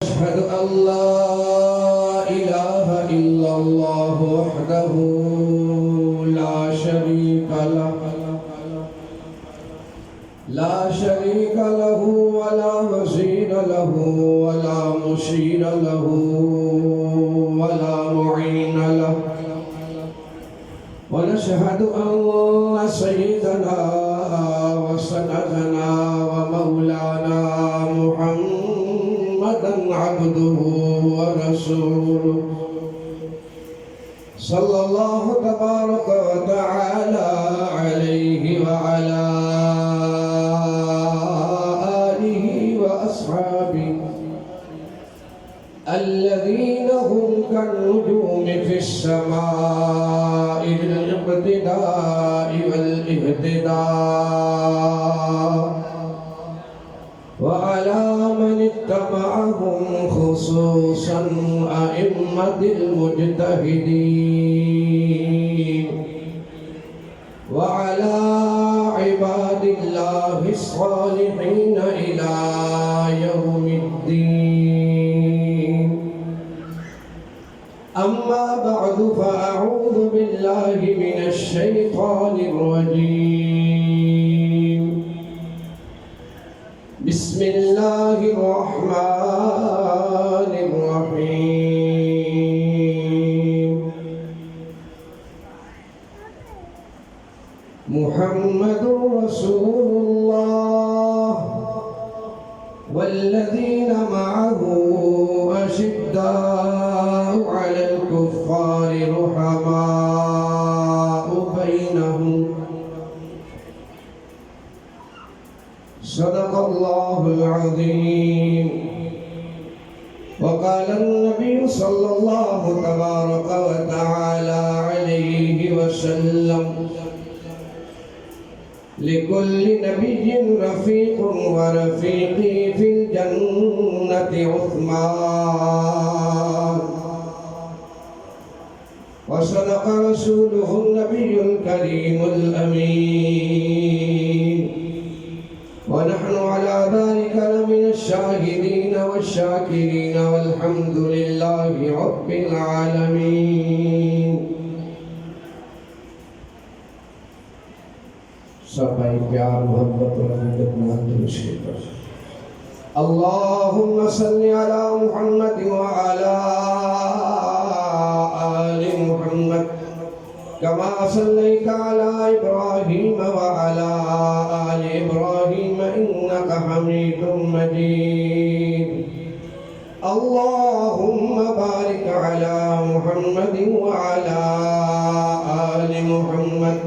أشهد أن لا إله إلا الله وحده لا شريك له ولا وزير له ولا مشير له ولا معين له ونشهد أن سيدنا وسندنا ومولانا محمدا عبده ورسوله صلى الله تبارك وتعالى عليه وعلى آله وأصحابه الذين هم كالنجوم في السماء للاقتداء والاهتداء وعلى من اتبعهم خصوصا أئمة المجتهدين وعلى عباد الله الصالحين إلى يوم الدين. أما بعد فأعوذ بالله من الشيطان الرجيم. بسم الله الرحمن الرحيم. محمد رسول الله والذين معه أشداء على الكفار رحماء بينهم صدق الله العظيم. وقال النبي صلى الله تبارك وتعالى عليه وسلم لكل نبي رفيق ورفيقي في الجنة عثمان. وصدق رسوله النبي الكريم الأمين. ونحن على ذلك لمن الشاهدين والشاكرين والحمد لله رب العالمين. سبائی پیار محبت و عزت نازل شکر. اللهم صل على محمد وعلى آل محمد كما صليت على إبراهيم وعلى آل إبراهيم إنك حميد مجيد. اللهم بارك على محمد وعلى آل محمد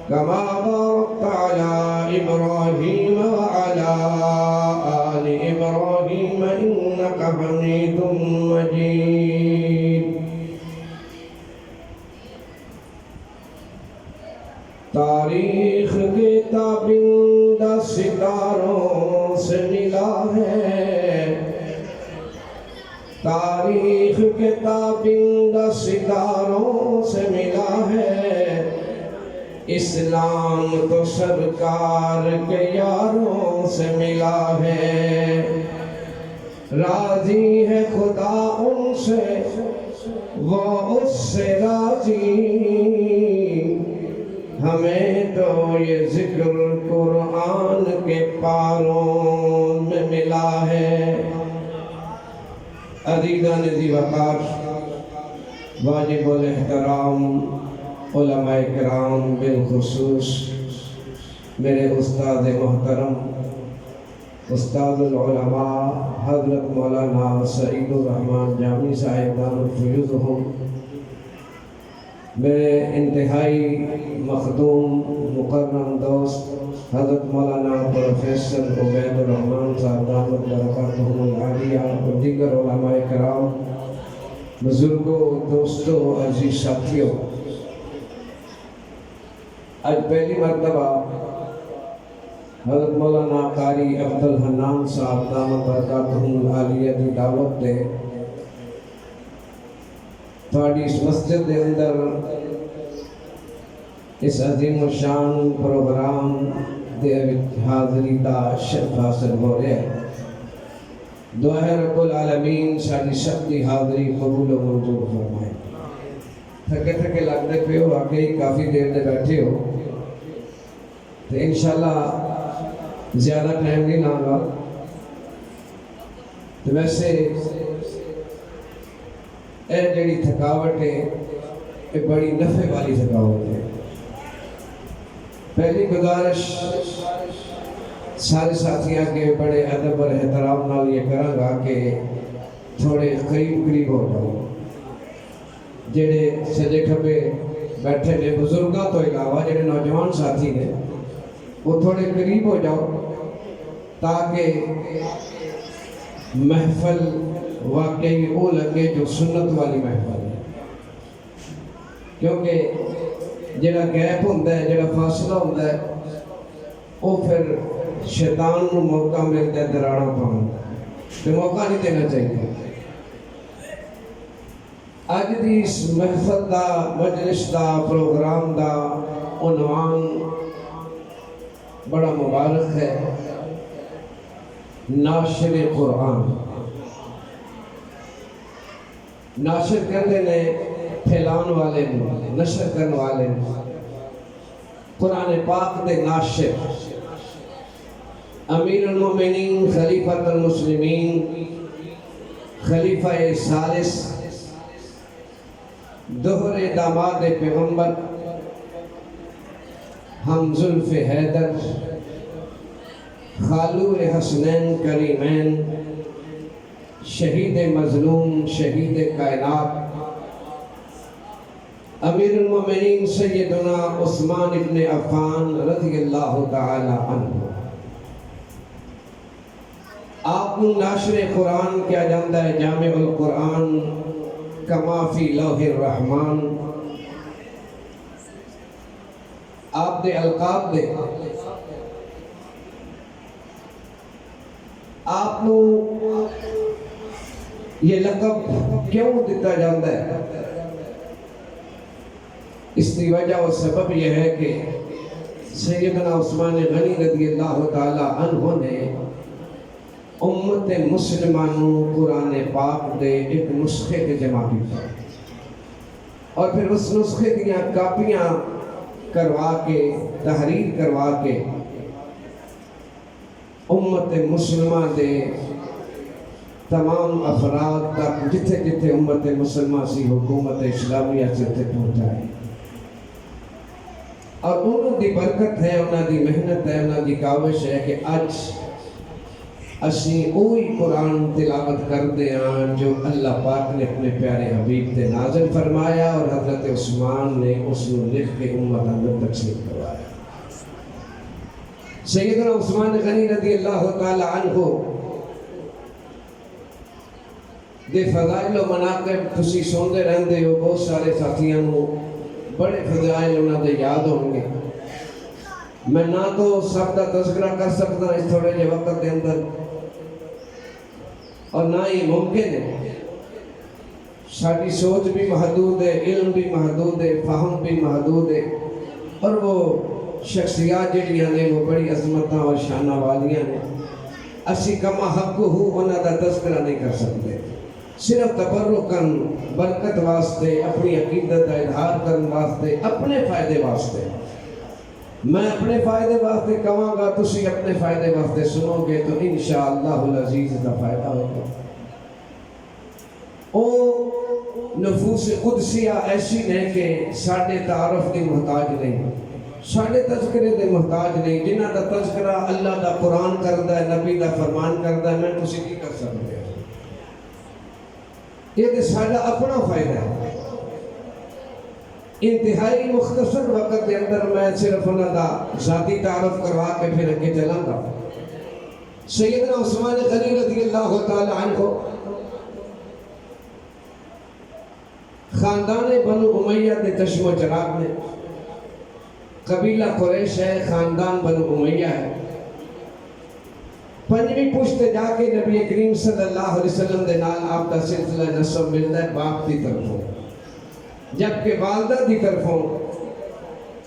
كما باركت على إبراهيم وعلى آل إبراهيم إنك حميد مجيد. تاریخ کے تابندہ ستاروں سے ملا ہے، تاریخ کے تابندہ ستاروں سے ملا ہے. اسلام تو سرکار کے یاروں سے ملا ہے. راضی ہے خدا ان سے وہ اس سے راضی. ہمیں تو یہ ذکر قرآن کے پاروں میں ملا ہے. عزیزان ذی وقار، واجب الاحترام علماء کرام، بالخصوص میرے استاد محترم استاد العلماء حضرت مولانا سعید الرحمن جامی صاحب دامت فیوزہم، میرے انتہائی مخدوم مکرم دوست حضرت مولانا پروفیسر عبید الرحمن صاحب دامت برکاتہم العالیہ، اور دیگر علماء کرام، بزرگوں، دوستوں، عزیز ساتھیوں، آج پہلی مرتبہ حضرت مولانا قاری عبدالحنان صاحب دامت برکاتہم العالیہ دی دعوت دے تھوڑی اس مسجد دے اندر اس عظیم و شان پروگرام دے حاضری دا شرف حاصل ہو رہے ہیں. دعا ہے رب العالمین ساری سختی حاضری قبول و منظور فرمائے. تھکے تھکے لگتے پہ ہو واقعی کافی دیر دے بیٹھے ہو تو انشاءاللہ زیادہ ٹائم نہیں لاؤں گا. تو ویسے اے جڑی تھکاوٹ ہے یہ بڑی نفع والی تھکاوٹ ہے. پہلی گزارش سارے ساتھیاں کے بڑے ادب اور احترام نال یہ کروں گا کہ تھوڑے قریب ہو جاؤ. جڑے سجے کھبے بیٹھے نے بزرگاں تو علاوہ جڑے نوجوان ساتھی نے وہ تھوڑے قریب ہو جاؤ تاکہ محفل واقعی وہ لگے جو سنت والی محفل ہے. کیونکہ جڑا گیپ ہوتا ہے جڑا فاصلہ ہوتا ہے وہ پھر شیطان کو موقع ملتا ہے دراڑا پاؤں تو موقع نہیں دینا چاہیے. اج دی اس محفل دا مجلس دا پروگرام دا عنوان بڑا مبارک ہے، ناشر قرآن. ناشر کہتے نے پھیلان والے نشر کرنے والے قرآن پاک دے ناشر امیر المومنین خلیفۃ المسلمین خلیفہ ثالث دوہر داماد پیغمبر ہم زلف حیدر خالو حسنین کریمین شہید مظلوم شہید کائنات امیر المومنین سیدنا عثمان ابن عفان رضی اللہ تعالی عنہ. آپ ناشر قرآن کیا جاندہ ہے جامع القرآن کما فی لوح الرحمن. آپ دے القاب دے آپ نو یہ لقب کیوں دیتا جاندہ ہے؟ اس کی وجہ و سبب یہ ہے کہ سیدنا عثمان غنی رضی اللہ تعالی عنہ نے امت مسلمانوں قرآن پاک دے ایک نسخے کے جمع کیا اور پھر اس نسخے کی کاپیاں کروا کے تحریر کروا کے امت مسلمہ دے تمام افراد تک جتھے جتھے امت مسلمہ سی حکومت اسلامیہ سے پہنچائے. اور انہوں دی برکت ہے، انہوں دی محنت ہے، انہوں دی کاوش ہے کہ آج اسی اوہی قرآن تلاوت کر دے ہیں جو اللہ پاک نے اپنے پیارے حبیب تے نازل فرمایا اور حضرت عثمان نے اس نے لکھ کے امت اندر تقسیم کروایا. سیدنا عثمان غنی رضی اللہ تعالی عنہ دے فضائل و مناقب تسی سوندے رہندے ہو. بہت سارے ساتھیاں نو بڑے فضائل انہوں نے یاد ہوں گے. میں نہ تو سب کا تذکرہ کر سکتا اس تھوڑے جے وقت دے اندر اور نہ ہی ممکن ہے. ساری سوچ بھی محدود ہے، علم بھی محدود ہے، فہم بھی محدود ہے اور وہ شخصیات جڑیاں نے وہ بڑی عظمتاں اور شانہ والیاں نے. اسی کما حق ہو انہوں کا تذکرہ نہیں کر سکتے. صرف تبرکن برکت واسطے اپنی عقیدت کا اظہار کرنے واسطے اپنے فائدے واسطے میں اپنے فائدے واسطے کہاں گا تسی اپنے فائدے واسطے سنو گے تو انشاءاللہ العزیز کا فائدہ ہوگا. او نفوس قدسیہ ایسی نہیں کہ ساڑھے تعارف کی محتاج نہیں، ساڑھے تذکرے دے محتاج نہیں. جنہ دا تذکرہ اللہ دا قرآن کردہ ہے، نبی دا فرمان کردہ ہے، میں تسی کی کر سکتے ہیں. یہ تو ساڑھا اپنا فائدہ ہے. انتہائی مختصر وقت کے اندر میں صرف انہوں دا ذاتی تعارف کروا کے پھر اگے چلاں گا. سیدنا عثمان غنی رضی اللہ تعالی عنہ خاندان بنو امیہ دے چشم و چراغ میں قبیلہ قریش ہے، خاندان بنو امیہ ہے. پنجویں پشت جا کے نبی کریم صلی اللہ علیہ وسلم دے نال آپ کا سلسلہ نسب ملتا ہے باپ کی طرفوں، جبکہ والدہ کی طرفوں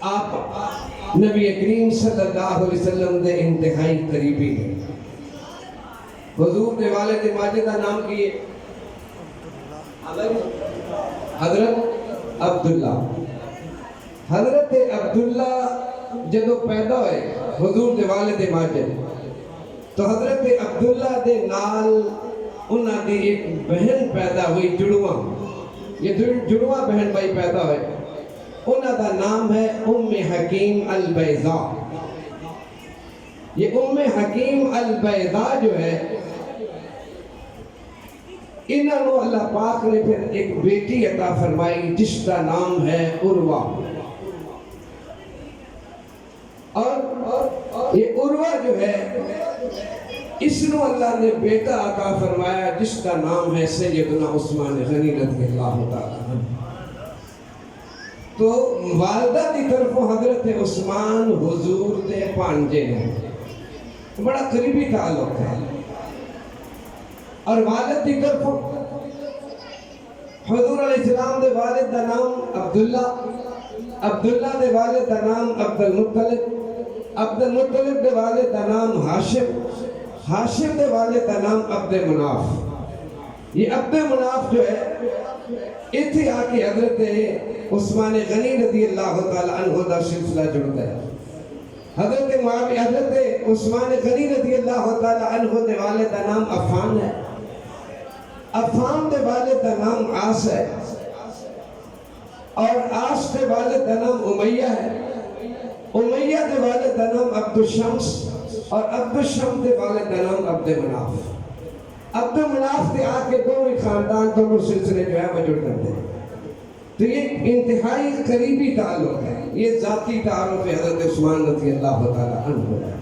آپ نبی کریم صلی اللہ علیہ وسلم دے انتہائی قریبی ہیں. حضور دے والد ماجد کا نام کی حضرت عبداللہ. حضرت عبداللہ جدو پیدا ہوئے حضور دے والد ماجد تو حضرت عبداللہ دے نال انہاں دی ایک بہن پیدا ہوئی جڑواں. یہ جڑواں بہن بھائی پیدا ہوئے. انہاں دا نام ہے ام حکیم البیضاء. یہ ام حکیم البیضاء جو ہے انہوں اللہ پاک نے پھر ایک بیٹی عطا فرمائی جس کا نام ہے عروہ. اور یہ عروہ جو ہے اس نو اللہ نے بیٹا عطا فرمایا جس کا نام ہے سیدنا عثمان غنی رضی اللہ تعالیٰ عنہ. تو والدہ کی طرف حضرت عثمان حضور دے پانجے ہیں, بڑا قریبی تعلق ہے. اور والد کی طرف حضور علیہ السلام دے والد دا نام عبداللہ, عبداللہ دے والد دا نام عبد المطلب, عبد المطلب دے والد دا نام ہاشم, ہاشم دے والد دا نام عبد مناف. یہ عبد مناف جو ہے اتھے آ کے حضرت عثمان غنی رضی اللہ تعالیٰ عنہ دا سلسلہ جڑتا ہے. حضرت معاویہ حضرت عثمان غنی رضی اللہ تعالیٰ عنہ دے والد دا نام عفان ہے, عفان دے والد دا نام عاص ہے, اور عاص دے والد دا نام امیہ ہے, امیہ دے والد دا نام عبد الشمس, اور عبد الشمس دے والد دا نام عبد مناف. عبد مناف دے آ کے دونوں خاندان دونوں سلسلے جو ہے وہ جڑ کرتے ہیں. تو یہ انتہائی قریبی تعلق ہے, یہ ذاتی تعلق ہے حضرت عثمان رضی اللہ تعالیٰ عنہ.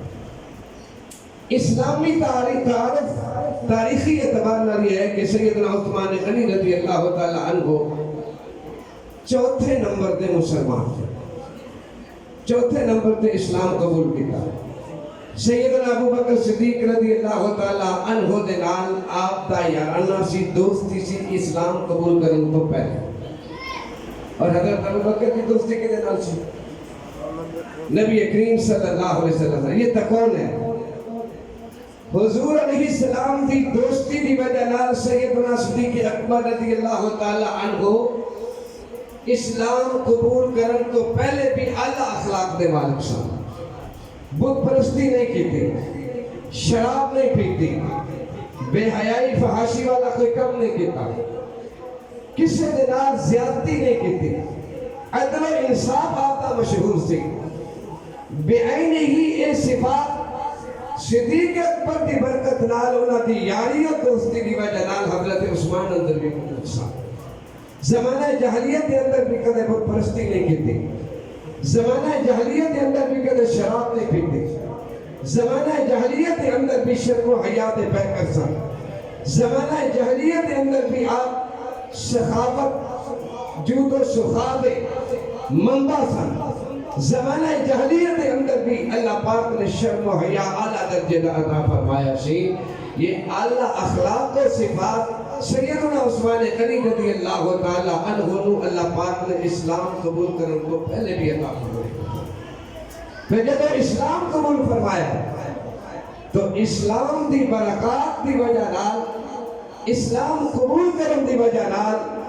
اسلامی تعارف تاریخی اعتبار نہ یہ ہے کہ سیدنا عثمان غنی رضی اللہ تعالیٰ عنہ چوتھے نمبر دے مسلمان تھے, چوتھے نمبر دے اسلام قبول کیتا. سیدنا ابو بکر صدیق رضی اللہ تعالیٰ عنہ دے نال آپ دا یارانہ سی دوستی سی اسلام قبول کرن تو پہلے. اور حضرت ابو بکر کی دوستی کے نال سی نبی کریم صلی اللہ علیہ وسلم. یہ تکون ہے حضور علیہ السلام دی دوستی دی وجہ نال سیدنا صدیق اکبر رضی اللہ تعالی عنہ اسلام قبول کرن تو پہلے بھی اعلیٰ اخلاق دے مالک سن. بت پرستی نہیں کیتی, شراب نہیں پیتی, بے حیائی فحاشی والا کوئی کم نہیں کیتا, کسی دے نال زیادتی نہیں کیتی, عدل و انصاف آتا مشہور سی. بے عین ہی اے صفات صدیق اکبر دی برکت نال انہاں دی یاری اور دوستی دی وجہ نال حضرت عثمان اندر بھی نقصان. زمانہ جاہلیت کے اندر بھی کدے بت پرستی نہیں کیتی, زمانہ جاہلیت کے اندر بھی کدے شراب نہیں پیتی, زمانہ جاہلیت کے اندر بھی شرم و حیا دے پیکر سن, زمانہ جاہلیت کے اندر بھی آپ سخاوت جود و سخا دے منبع سن. زمانہ جاہلیت کے اندر بھی اللہ پاک نے شرم و حیا اعلیٰ درجے کا عطا فرمایا سی. یہ اعلیٰ اخلاق و صفات سیدنا عثمان غنی رضی اللہ تعالیٰ عنہ اللہ پاک نے اسلام قبول کرنے کو پہلے بھی عطا فرمایا. پھر جب اسلام قبول فرمایا تو اسلام دی برکات دی وجہ نال, اسلام قبول کرنے دی وجہ نال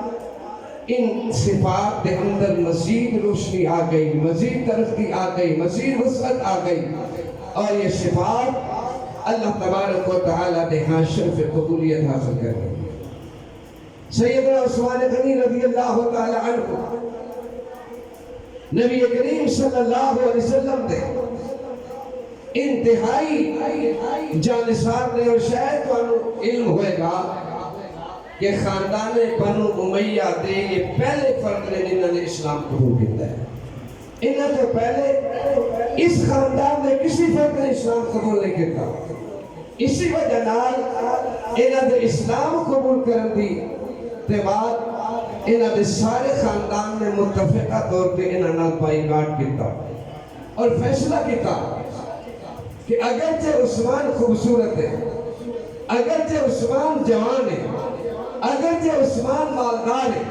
ان صفات دے اندر مزید روشنی آ گئی, مزید ترقی آ گئی, مزید وسعت آ گئی, اور یہ صفات اللہ تبارک و تعالیٰ دے ہاں شرف قبولیت حاصل کر گئی. سیدنا عثمان غنی رضی اللہ تعالیٰ عنہ نبی کریم صلی اللہ علیہ وسلم دے انتہائی جانثار نے, اور شاید تو علم ہوئے گا کہ خاندان بنو امیہ دے یہ پہلے فرد نے جنہوں نے اسلام قبول کیتا ہے. انہوں تو پہلے اس خاندان نے کسی فرد نے اسلام قبول نہیں کیتا. اسی وجہ نال انہوں نے اسلام قبول کرن دی تے بعد انہوں نے سارے خاندان نے متفقہ طور پہ انہوں نے بائیکاٹ کیتا اور فیصلہ کیتا کہ اگرچہ عثمان خوبصورت ہے, اگرچہ عثمان جوان ہے, اگرچہ عثمان مالدار ہے,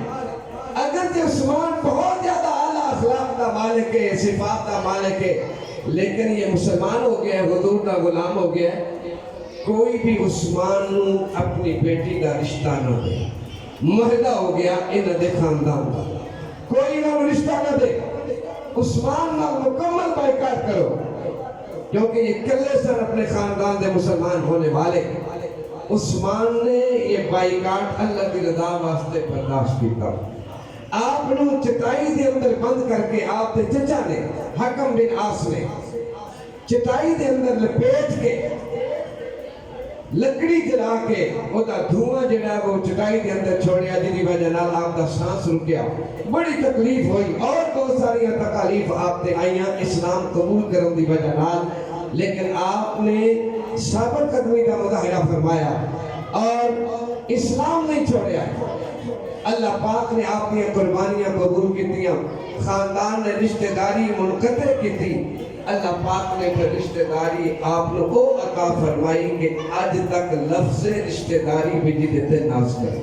اگرچہ عثمان بہت زیادہ اعلیٰ اخلاق کا مالک ہے, صفات کا مالک ہے, لیکن یہ مسلمان ہو گیا ہے, حضور کا غلام ہو گیا ہے. کوئی بھی عثمان نو اپنی بیٹی کا رشتہ نہ دے. معاہدہ ہو گیا انہاں دے خاندان کا, کوئی نہ رشتہ نہ دے. عثمان نہ مکمل بائیکاٹ کرو, کیونکہ یہ کلے سن اپنے خاندان دے مسلمان ہونے والے. عثمان نے یہ بائیکاٹ اللہ کی رضا واسطے برداشت کیتا. آپ نو چٹائی دے اندر بند کر کے آپ دے چچا نے حکم بن عاص نے چٹائی دے اندر لپیٹ کے لکڑی جلا کے وہ دا دھواں جڑا وہ چٹائی دے اندر چھوڑیا, جی وجہ نال آپ دا سانس رکیا. بڑی تکلیف ہوئی اور بہت ساری تکالیف آپ تے آئیاں اسلام قبول کرن دی وجہ نال, لیکن آپ نے ثابت قدمی کا مظاہرہ فرمایا اور اسلام نہیں چھوڑیا. اللہ پاک نے آپ کی قربانیاں قبول کیتیاں, خاندان نے رشتہ داری منقطع کی تھی. اللہ پاک نے پھر رشتہ داری آپ نے وہ عطا فرمائی کہ آج تک لفظ رشتہ داری بھی جدتے ناز کرے,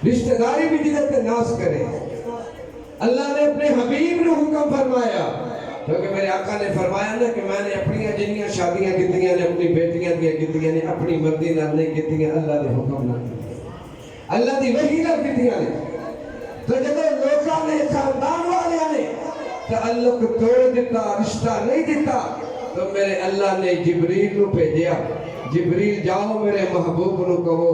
رشتہ داری بھی جدتے ناز کرے. اللہ نے اپنے حبیب نے حکم فرمایا, کیونکہ میرے آقا نے فرمایا نا کہ میں نے اپنی جنیاں شادیاں کیتیاں نے اپنی بیٹیاں دیا کیتیاں نے اپنی مرضی نال نہیں کیتیاں, اللہ نے حکم نہ کیتیاں, اللہ دی وحی نال کیتیاں نے. تو جب لوکاں نے خاندان والیاں نے تعلق توڑ دیتا, رشتہ نہیں دیتا, تو میرے اللہ نے جبریل نو بھیجیا. جبریل جاؤ میرے محبوب نو کہو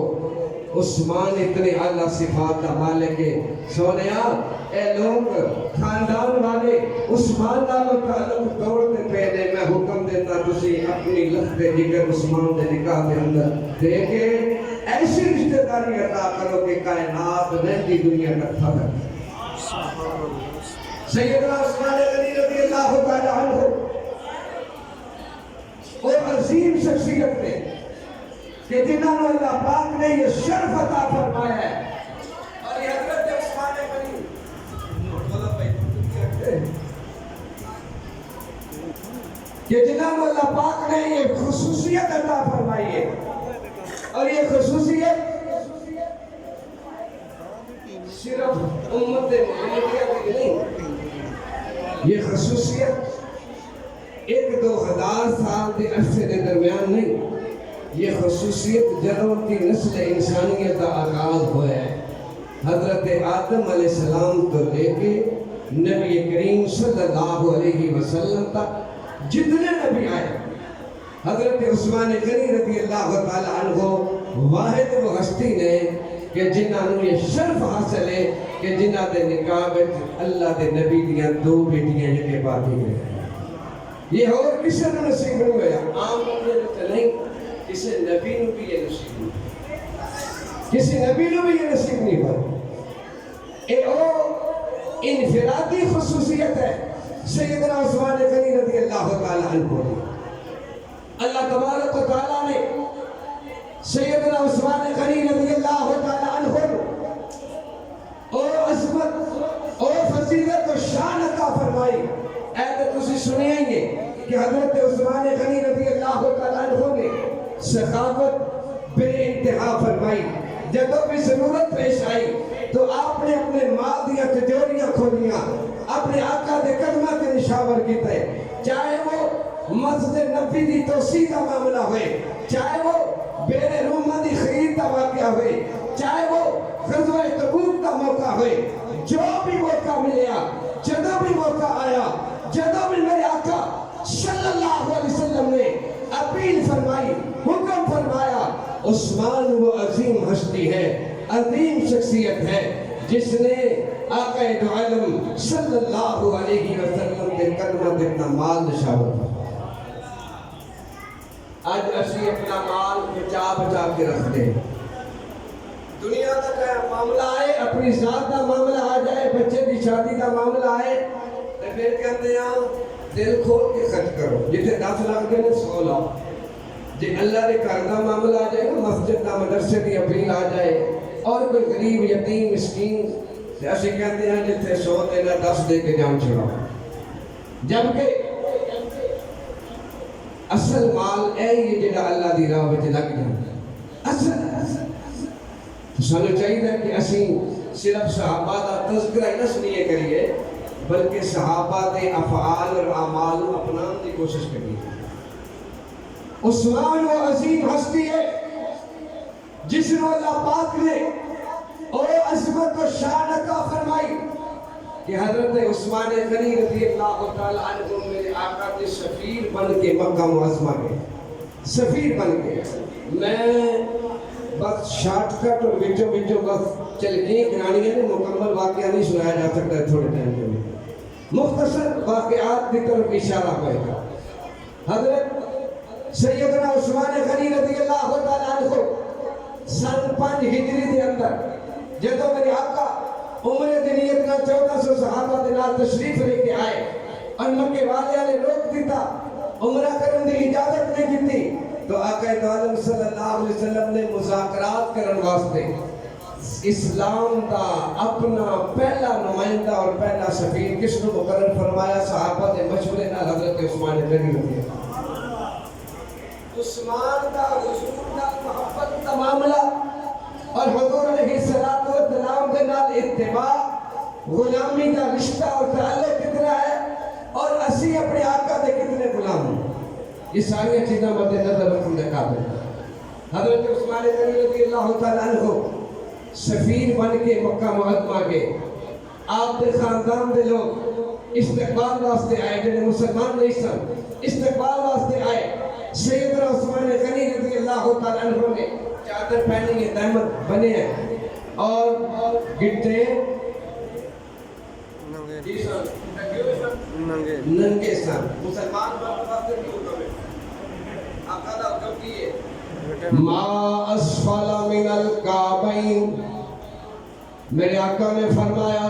عثمان اتنی اعلیٰ صفات کا مالک ہے. سونیا اے لوگ خاندان والے عثمان نالو تعلق توڑتے پہلے میں حکم دیتا تسی اپنی لخت جگر عثمان دے نکاح دے اندر دے کے ایسی رشتہ داری عطا کرو کہ کائنات رہتی دنیا کا فخر. سیدنا عثمان غنی رضی اللہ تعالی عنہ اور عظیم شخصیت نے کہ جنہوں نے اللہ پاک نے یہ شرف عطا فرمایا ہے. اور یہ حضرت عثمان غنی کہ جنہوں نے اللہ پاک نے یہ خصوصیت عطا فرمائی ہے, اور یہ خصوصیت صرف امت محمدیہ کی نہیں, یہ خصوصیت ایک دو ہزار سال کے عرصے کے درمیان نہیں, یہ خصوصیت جدوں کی نسل انسانیت کا آغاز ہوا ہے. حضرت آدم علیہ السلام کو لے کے نبی کریم صلی اللہ علیہ وسلم تک جتنے نبی آئے, حضرت عثمان غنی رضی اللہ تعالی عنہ واحد وہ ہستی نے کہ جنہاں نو یہ شرف حاصل ہے کہ جنہاں دے نکاح وچ اللہ دے نبی دیاں دو بیٹیاں کے بعد ہی گئے. یہ اور کسی نے نصیب نہیں ہویا, عام مومن نہیں, کسی نبی نو بھی یہ نصیب نہیں, کسی نبی نو بھی یہ نصیب نہیں ہوا. اے او انفرادی خصوصیت ہے سیدنا عثمان غنی رضی اللہ تعالی عنہ. اللہ تبارک و تعالیٰ نے سیدنا عثمان غنی رضی اللہ تعالی عنہ اور عظمت اور فضیلت و شان عطا فرمائی. اے تو تسی سنیں گے کہ حضرت عثمان غنی رضی اللہ تعالی عنہ نے سخاوت بے انتہا فرمائی. جب بھی ضرورت پیش آئی تو آپ نے اپنے مال دیا تجوریاں کھولیاں, اپنے آقا دے قدمہ کے نشاور کیتے, چاہے وہ مسجد نبی دی توسیع کا معاملہ ہوئے, چاہے وہ بیر رومہ دی خرید کا واقعہ ہوئے, چاہے وہ غزوہ تبوک کا موقع ہوئے, جو بھی موقع ملیا, جدو بھی موقع آیا, جدو بھی میرے آقا صلی اللہ علیہ وسلم نے اپیل فرمائی, حکم فرمایا. عثمان وہ عظیم ہستی ہے, عظیم شخصیت ہے جس نے آقا دو عالم صلی اللہ علیہ وسلم کے قدمہ دے اپنا مال نشاور فرمایا. آج اسی اپنا مال بچا بچا کے رکھتے ہیں. دنیا کا کیا معاملہ آئے, اپنی ذات کا معاملہ آ جائے, بچے کی شادی کا معاملہ آئے, تو پھر کہتے ہیں دل کھول کے خرچ کرو, جتنے 10 لاکھ دے 100 لاکھ. جی اللہ نے گھر کا معاملہ آ جائے, مسجد کا مدرسے کی اپیل آ جائے, اور کوئی غریب یتیم مسکین, ایسے کہتے ہیں جتنے 100 دینا 10 دے کے جان چھڑاؤ. جبکہ اصل مال اے یہ جڑا اللہ دی راہ وچ لگ جائے اصل. تو سانو چاہیے کہ اسی صرف صحابہ دا تذکرہ نہ سنیے کریے, بلکہ صحابہ دے افعال اور اعمال اپنان دی کوشش کریے. عثمان وہ عظیم ہستی ہے جس نے اللہ پاک نے اور عظمت و شان عطا فرمائی کہ حضرت عثمان غنی رضی اللہ تعالیٰ عنہ میرے آقا کے سفیر بن کے مکہ معظمہ کے سفیر بن کے میں بس شارٹ کٹ اور وچوں بس چلکی گرانی ہے مکمل واقعہ نہیں سنایا جا سکتا ہے تھوڑے ٹائم کے لیے مختصر واقعات کی طرف اشارہ ہوئے گا حضرت سیدنا عثمان غنی رضی اللہ تعالیٰ عنہ سن 5 ہجری دے اندر جدو میرے آقا عمر دنیت نہ 1400 صحابہ دے نال تشریف لے کے آئے اور مکے والے نے روک دیتا عمرہ کرن دی اجازت نہیں دیتی تو آقا عالم صلی اللہ علیہ وسلم نے مذاکرات کرن واسطے اسلام دا اپنا پہلا نمائندہ اور پہلا سفیر کس کو مقرر فرمایا صحابہ دے مشورے نال حضرت عثمان غنی رضی عثمان دا حضور دا محبت دا معاملہ اور حضور علیہ السلام دے نال اتباع غلامی دا رشتہ اور تعلق کتنا ہے اور اسی اپنے آقا دے کتنے غلام ہیں یہ ساری چیزیں مد نظر رکھنے قابل حضرت عثمان غنی رضی اللہ تعالیٰ عنہ سفیر بن کے مکہ معظمہ کے آپ دے خاندان دے لوگ استقبال واسطے آئے جنہیں مسلمان نہیں سن استقبال واسطے آئے سیدنا عثمان غنی رضی اللہ تعالیٰ عنہ نے چادر پہنی ہے دہمت بنے ہیں اور گٹے ننگے سن مسلمان واسطے بھی ہوتا ہے آقا دا حکم کیے ما اسفل من الکعبین میرے آقا نے فرمایا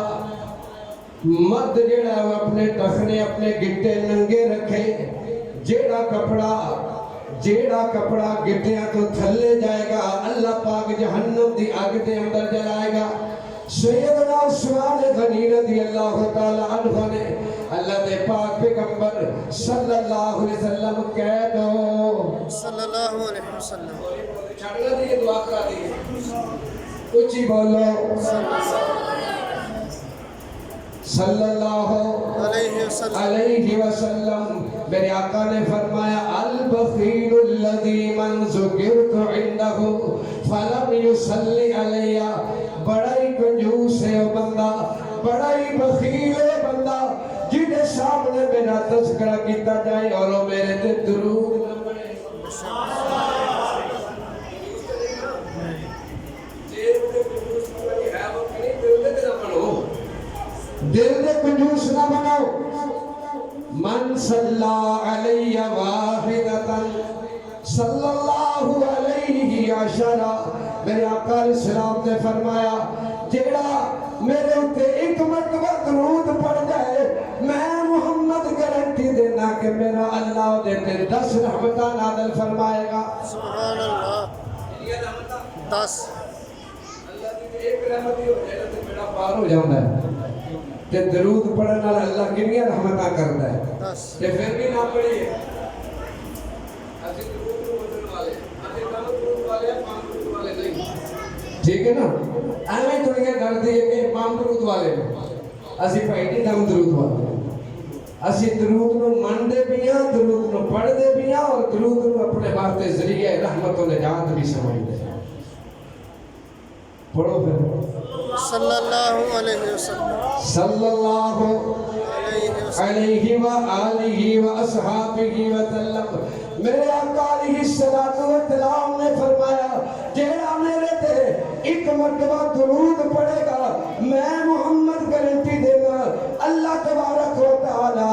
مرد جیڑا ہے وہ اپنے ٹخنے اپنے گٹے ننگے رکھے جیڑا کپڑا گٹیاں تو تھلے جائے گا اللہ پاک جہنم دی آگ دے اندر جلائے گا سیدنا عثمان غنی رضی اللہ تعالی عنہ نے اللہ دے پاک پیغمبر صلی اللہ علیہ وسلم کہہ دو صلی اللہ علیہ وسلم چھڑنا دیئے دعا کرا دیئے اچھی بولو صلی اللہ علیہ وسلم میرے آقا نے فرمایا البخیل الذی من ذکرت عنہ فلم یصلی علیہ بڑا ہی کنجوس ہے وہ بندہ بڑا ہی بخیل ہے بندہ جنہیں سامنے میرا تذکرہ کیتا جائے اور وہ میرے تے درود نہ پڑے دل دے کنجوس نہ بناؤ من صلی علیہ واحدتاً صلی اللہ علیہ عشرہ میرے آقا علیہ السلام نے فرمایا جیڑا میرے اتے ایک مرتبہ درود پڑھ جائے میں محمد گارنٹی دینا کہ میرا اللہ دیتے 10 رحمتہ نازل فرمائے گا سبحان اللہ 10 اللہ دیتے ایک رحمتی ہو جائے تو میرا پار ہو جاؤں ہے کہ درود پڑھنے والا اللہ کنیا رحمتہ کرتا ہے کہ پھر بھی نہ پڑھیے ایسے درود پڑھنے والے ایسے کم درود والے ہیں پانچ درود والے نہیں ٹھیک ہے نا ایمیں تھوڑی ڈر دی ہے کہ پانچ درود والے ہیں ایسی پہنی دم درود والے ایسی درود نو من دے بھی ہیں درود نو پڑھ دے بھی ہیں اور درود نو اپنے بارتے ذریعے رحمت و نجات بھی سمجھ دے پڑھو پھر صلی اللہ علیہ وسلم صلی اللہ علیہ وآلہ وآصحابہ وسلم میرے آقا علیہ السلام نے فرمایا جیڑا میرے تے ایک مرتبہ درود پڑھے گا میں محمد گارنٹی دے گا اللہ تبارک و تعالی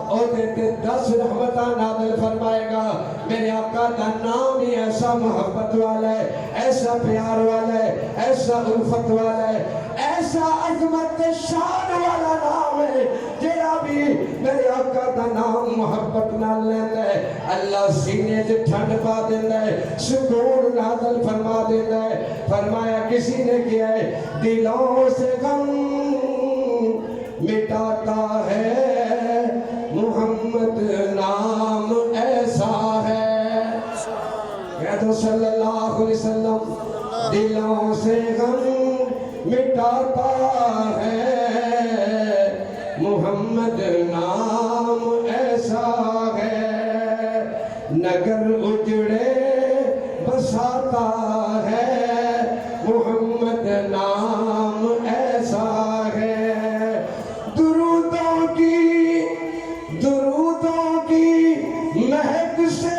اور دیتے 10 رحمتہ نازل فرمائے گا میرے آقا کا نام ہی ایسا محبت والا ہے ایسا پیار والا ہے ایسا الفت والا ہے ایسا عظمت شان والا نام ہے جیڑا بھی میرے آقا کا نام محبت نہ لیتا ہے اللہ سینے سے ٹھنڈ پا دیتا ہے سکون نازل فرما دیتا ہے فرمایا کسی نے کیا ہے دلوں سے غم مٹاتا ہے محمد نام ایسا ہے کہہ دو صلی اللہ علیہ وسلم دلوں سے غم مٹاتا ہے محمد نام ایسا ہے نگر اجڑے بساتا ہے محمد نام ایسا ہے درودوں کی مہک سے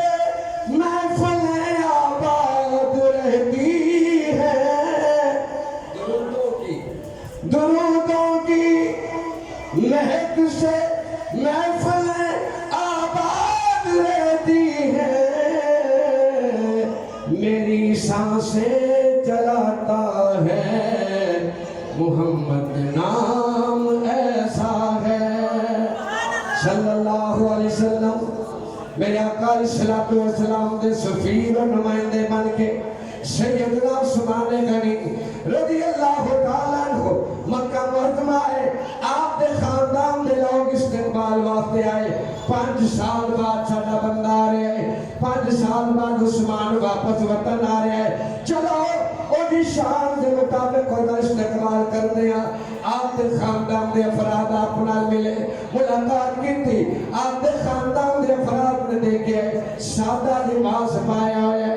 محفلیں آباد رہتی ہے درودوں کی مہک سے محفلیں آباد رہتی ہے میری سانسیں چلاتا ہے محمد نام ایسا ہے صلی اللہ علیہ وسلم میرے آقا علیہ السلام دے سفیر و نمائندے بن کے سیدنا عثمان غنی رضی اللہ تعالیٰ عنہ مکہ معظمہ آئے آپ دے خاندان دے لوگ استقبال واسطے آئے 5 سال بعد ساڈا بندہ آ رہے ہیں 5 سال بعد عثمان واپس وطن آ رہے ہیں چلو اوہی شان دے مطابق ہونا استقبال کرتے ہیں آپ دے خاندان دے افراد آپ نال ملے ملاقات کی تھی آپ دے خاندان دے افراد نے دیکھے سادہ لباس پایا ہوئے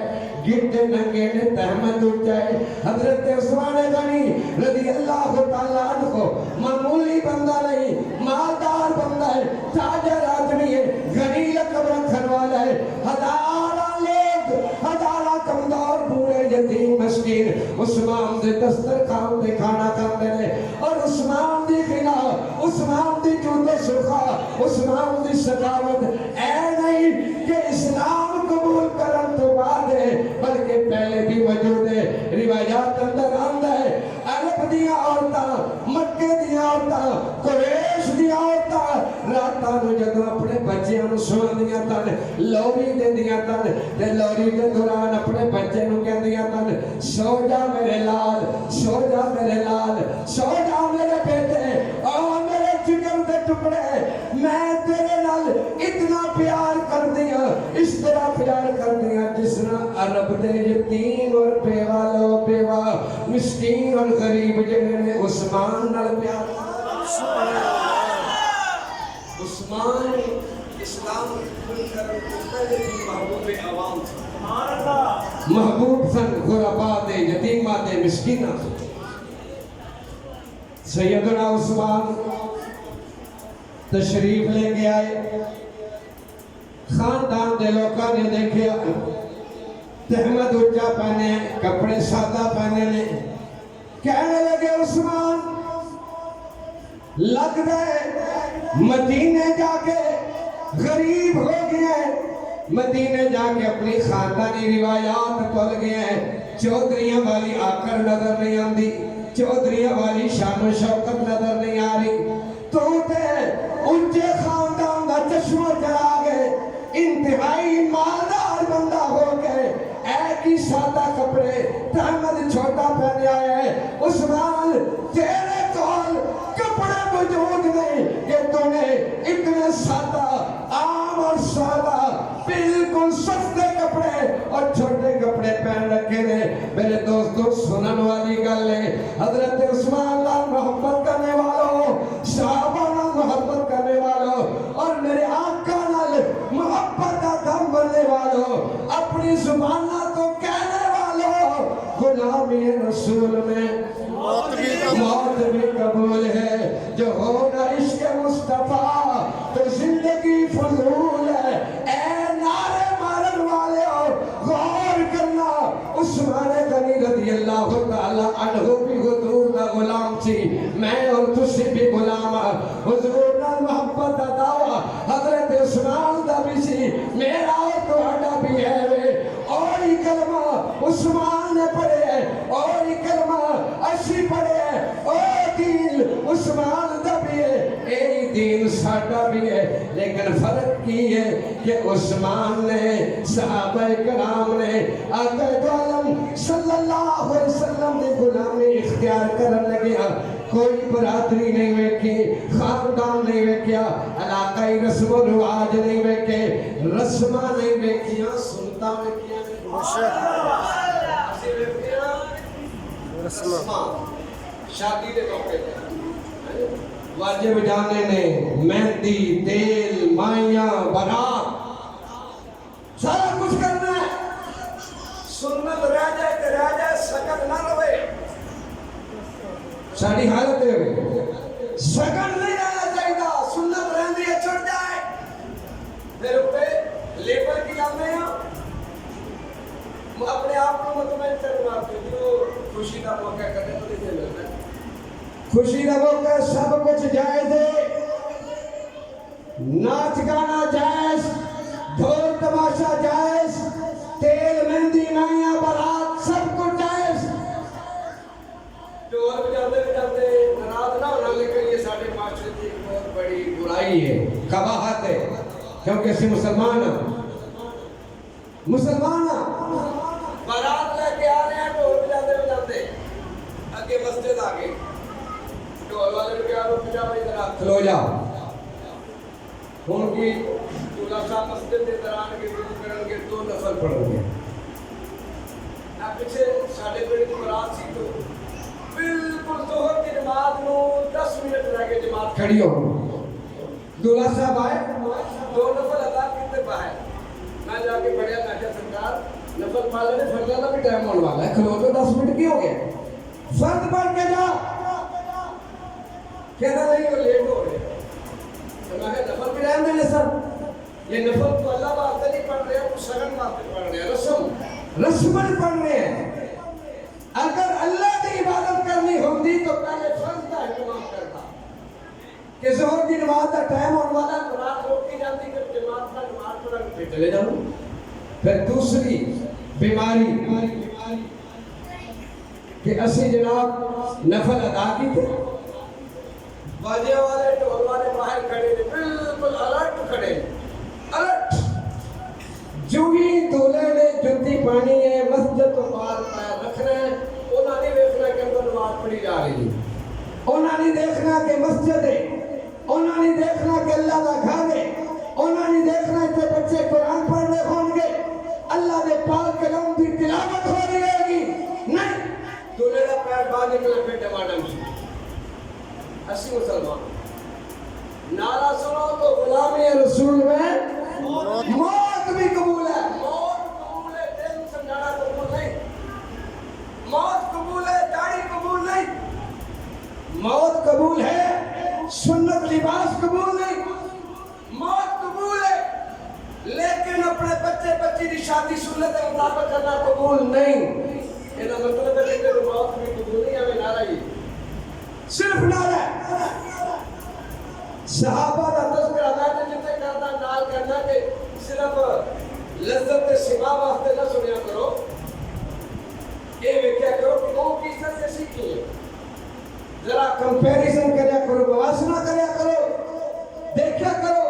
گٹے ننگے نے تہمت اٹھائے حضرت عثمان غنی رضی اللہ تعالیٰ عنہ معمولی بندہ نہیں مالدار بندہ ہے تاجر آدمی ہے غنی لقب رکھن والا ہے ہزارہ لوگ ہزارہ کمزور بوڑھے یتیم مسکین عثمان دے دسترخوان دے کھانا کھاندے نے اور عثمان دی غنا عثمان دی جود و سخا عثمان دی سخاوت اے نہیں کہ اسلام قبول کرن تو بعد ہے بلکہ پہلے بھی موجود ہے روایات اندر آندا ہے عرب دیاں عورتاں مکے دیاں عورتاں قریش دیاں عورتاں راتاں نوں جدوں اپنے بچیاں نوں سوندیاں تن لوری دیندیاں تن تے لوری دے دوران اپنے بچے نوں کہندیاں تن سو جا میرے لال سو جا میرے لال سو جا میرے بیٹے او میرے جگر دے ٹکڑے میں تیرے نال اتنا پیار کر دیا اس طرح پیار کر دیا جس طرح عرب دے یتیم اور بیوہ لو بیوہ مسکین اور غریب جنہیں نے عثمان نال پیار عثمان اسلام قبول کرنے کے پہلے بھی محبوب عوام تھا محبوب سن غربا دے یتیمہ دے مسکینہ سیدنا عثمان تشریف لے کے آئے خاندان دے لوگوں نے دیکھیا تہمت اچھا پہنے کپڑے سادہ پہنے نے کہنے لگے عثمان لگ گئے مدینے جا کے غریب ہو گئے مدینے جا کے اپنی خاندانی روایات بھول گئے چودھریاں والی آکر نظر نہیں آندی چودھریاں والی شان و شوکت نظر نہیں آ رہی تو تے اونچے خاندان دا چشمہ چلا گئے انتہائی مالدار بندہ ہو گئے ایک ہی سادہ کپڑے تحمد چھوٹا پہنے آئے ہیں عثمان تیرے کول کپڑے موجود نہیں کہ تو نے اتنے سادہ عام اور سادہ بالکل سستے کپڑے اور چھوٹے کپڑے پہن رکھے نے میرے دوستوں سنن والی گل ہے حضرت عثمان لال محبت کرنے والوں صحابہ نال محبت کرنے والوں اور میرے آقا نال محبت کا دم بننے والوں اپنی زبانہ تو کہنے والوں غلامی رسول میں موت بھی قبول ہے جو ہونا عشق مصطفیٰ تو زندگی فضول ہے اے نعرے مارن والے غور کرنا عثمان غنی رضی اللہ تعالیٰ عنہ بھی حضور کا غلام تھی میں اور تسی بھی غلام حضور کا محبت کا دعویٰ حضرت عثمان دا بھی سی میرا اور تہاڈا بھی ہے اور ہی کلمہ عثمان نے پڑھے اور ہی کلمہ اسی پڑھے اور دین عثمان دا بھی ہے اے دین ساڈا بھی ہے لیکن فرق کی ہے کہ عثمان نے صحابہ کرام نے آقا عالم صلی اللہ علیہ وسلم نے غلامی اختیار کرن لگیا کوئی برادری نہیں ویکھی خاندان نہیں ویکھیا علاقائی رسم و رواج نہیں ویکھے رسمہ نہیں ویکھیاں سنتا ویکھیاں رسمہ شادی دے موقع پہ واجب جانے نے مہندی تیل مائیاں برات ساری حالت ہے سگن نہیں رہنا چاہیے سنت رہندی ہے چھڑ جائے پھر اوپر لیبر کی لاتے ہیں اپنے آپ کو مطمئن کرنا آپ جو خوشی کا موقع کرنے تو نہیں ملتا ہے خوشی کا موقع سب کچھ جائز ہے ناچ گانا جائز ڈھول تماشا جائز تیل مہندی نائیاں بارات سب کچھ جائز ڈھول بجاتے ناراض نہ ہونا لیکن یہ ساڑھے معاشرے کی ایک بہت بڑی برائی ہے قباحت ہے کیونکہ اسی مسلمان بارات لے کے آ رہے ہیں ڈھول بجاتے آگے مسجد آگے ڈھول والے نے کہا رک جاؤ ادھر آپ کھلو جاؤ ان کی دولہ صاحب مسجد کے دران کے وضو کرن کے 2 نفل پڑھیں گے آپ پیچھے ساڑھے پیڑ کی برات سی تو بالکل ظہر کی نماز نو 10 منٹ رہ کے جماعت کھڑی ہو دولہ صاحب آئے 2 نفل ادا کرتے باہر میں جا کے پڑھیا میں کہا سرکار نفل پڑھ لینے فرض کا بھی ٹائم ہونے والا ہے کھلو تو 10 منٹ کی ہو گئے فرض پڑھ کے جا کہنا نہیں وہ لیٹ ہو رہے تو میں کہا نفل بھی رہن دینے سر یہ نفل تو اللہ واسطے نہیں پڑھ رہے ہیں وہ سگن واسطے پڑھ رہے ہیں رسمن پڑھ رہے ہیں اگر اللہ کی عبادت کرنی ہوتی تو پہلے فرض کا اہتمام کرتا کہ ظہر کی نماز کا ٹائم ہونے والا نماز روکی جاتی کہ جماعت کا نماز پڑھنے پھر چلے جاؤں پھر دوسری بیماری کہ اسی جناب نفل ادا کی تھے باجے والے ڈھول والے باہر کھڑے تھے بالکل الرٹ کھڑے الرٹ جو ہی دولے نے جتی پانی ہے مسجد تو پار پیر رکھنا ہے انہوں نے دیکھنا کہ اندر نماز پڑھی جا رہی ہے انہوں نے دیکھنا کہ مسجد ہے انہوں نے دیکھنا کہ اللہ کا گھر ہے انہوں نے دیکھنا کہ بچے قرآن پڑھ رہے ہوں گے اللہ نے پاک کلام کی تلاوت ہو رہی ہوگی نہیں دولے کا پیر باہر نکلا پھر ڈماڈم سے اسی مسلمان نعرہ سنو تو غلامی رسول میں موت بھی قبول ہے دل سمجھانا قبول نہیں موت قبول ہے داڑھی قبول نہیں موت قبول ہے سنت لباس قبول نہیں موت قبول ہے لیکن اپنے بچے بچی کی شادی سنت کے مطابق کرنا قبول نہیں یہ مطلب ہے کہ موت بھی قبول نہیں ہمیں نعرہ ہی صرف نعرہ صحابہ کا تذکرہ میں جتنے کرنا نال کرنا کہ صرف لذت سما واسطے نہ سنیا کرو یہ ویکھیا کرو کہ وہ کس طرح سے سیکھی ہے ذرا کمپیریزن کریا کرو موازنہ کریا کرو دیکھا کرو